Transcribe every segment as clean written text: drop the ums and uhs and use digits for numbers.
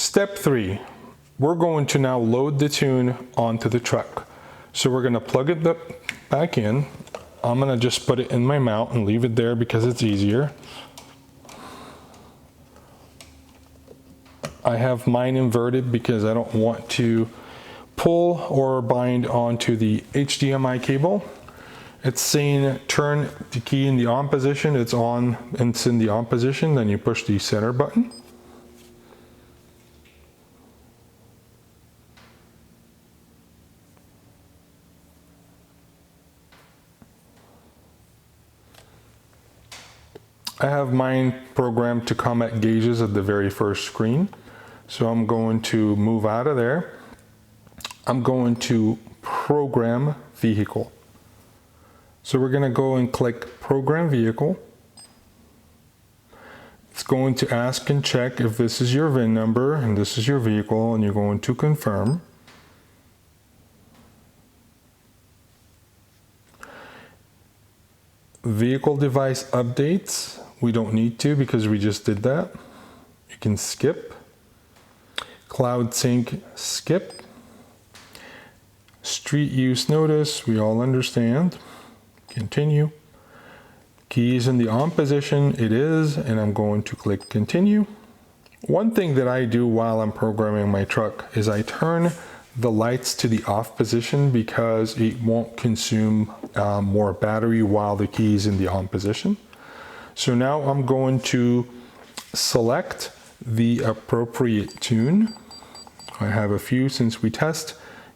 Step 3, we're going to now load the tune onto the truck. So we're going to plug it back in. I'm going to just put it in my mount and leave it there because it's easier. I have mine inverted because I don't want to pull or bind onto the HDMI cable. It's saying turn the key in the on position. It's on and it's in the on position. Then you push the center button. I have mine programmed to come at gauges at the very first screen. So I'm going to move out of there. I'm going to program vehicle. So we're going to go and click program vehicle. It's going to ask and check if this is your VIN number and this is your vehicle, and you're going to confirm. Vehicle device updates, we don't need to because we just did that. You can skip. Cloud sync, skip. Street use notice, we all understand. Continue. Keys in the on position, it is, and I'm going to click continue. One thing that I do while I'm programming my truck is I turn the lights to the off position because it won't consume more battery while the key is in the on position. So now I'm going to select the appropriate tune. I have a few since we test.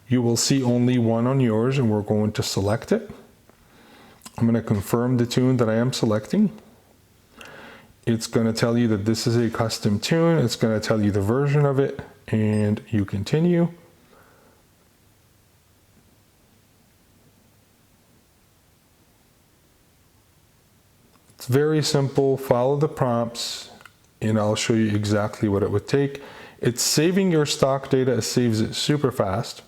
You will see only one on yours, and we're going to select it. I'm going to confirm the tune that I am selecting. It's going to tell you that this is a custom tune. It's going to tell you the version of it, and you continue. It's very simple. Follow the prompts, and I'll show you exactly what it would take. It's saving your stock data. It saves it super fast.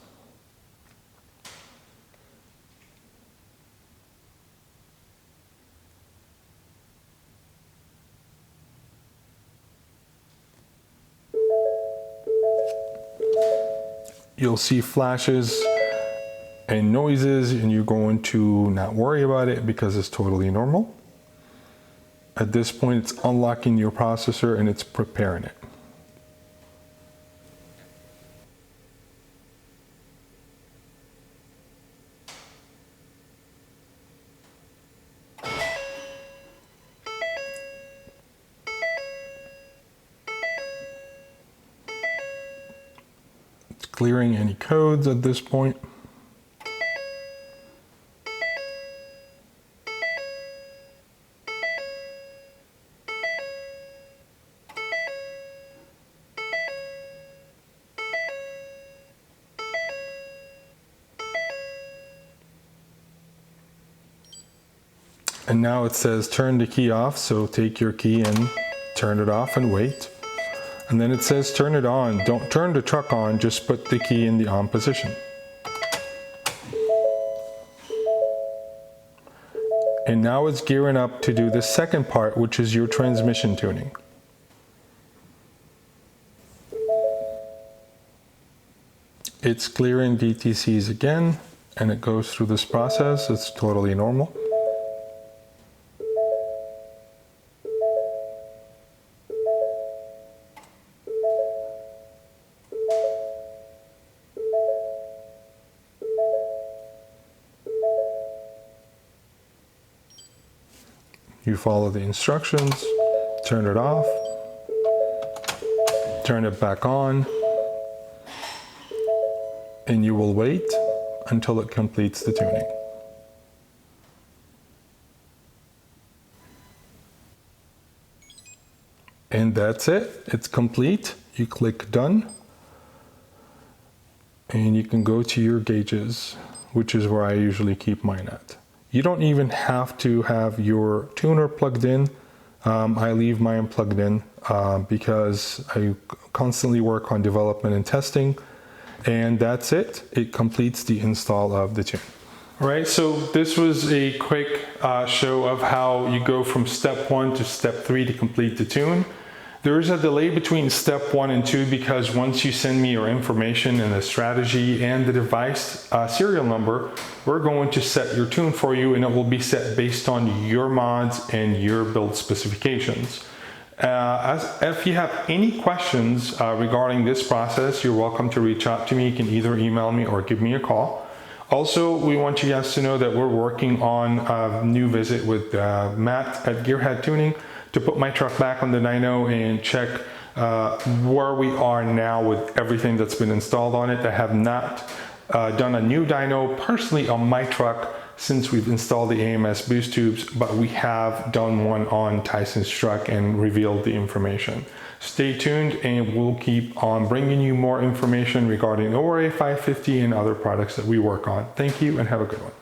You'll see flashes and noises, and you're going to not worry about it because it's totally normal. At this point, it's unlocking your processor and it's preparing it. It's clearing any codes at this point. And now it says turn the key off, so take your key and turn it off and wait. And then it says turn it on. Don't turn the truck on, just put the key in the on position. And now it's gearing up to do the second part, which is your transmission tuning. It's clearing DTCs again, and it goes through this process. It's totally normal. You follow the instructions, turn it off, turn it back on, and you will wait until it completes the tuning. And that's it, it's complete. You click done, and you can go to your gauges, which is where I usually keep mine at. You don't even have to have your tuner plugged in. I leave mine plugged in because I constantly work on development and testing. And that's it. It completes the install of the tune. All right, so this was a quick show of how you go from step 1 to step 3 to complete the tune. There is a delay between step 1 and 2 because once you send me your information and the strategy and the device serial number, we're going to set your tune for you, and it will be set based on your mods and your build specifications. If you have any questions regarding this process, you're welcome to reach out to me. You can either email me or give me a call. Also, we want you guys to know that we're working on a new visit with Matt at Gearhead Tuning to put my truck back on the dyno and check where we are now with everything that's been installed on it. I have not done a new dyno personally on my truck since we've installed the AMS boost tubes, but we have done one on Tyson's truck and revealed the information. Stay tuned and we'll keep on bringing you more information regarding ORA550 and other products that we work on. Thank you and have a good one.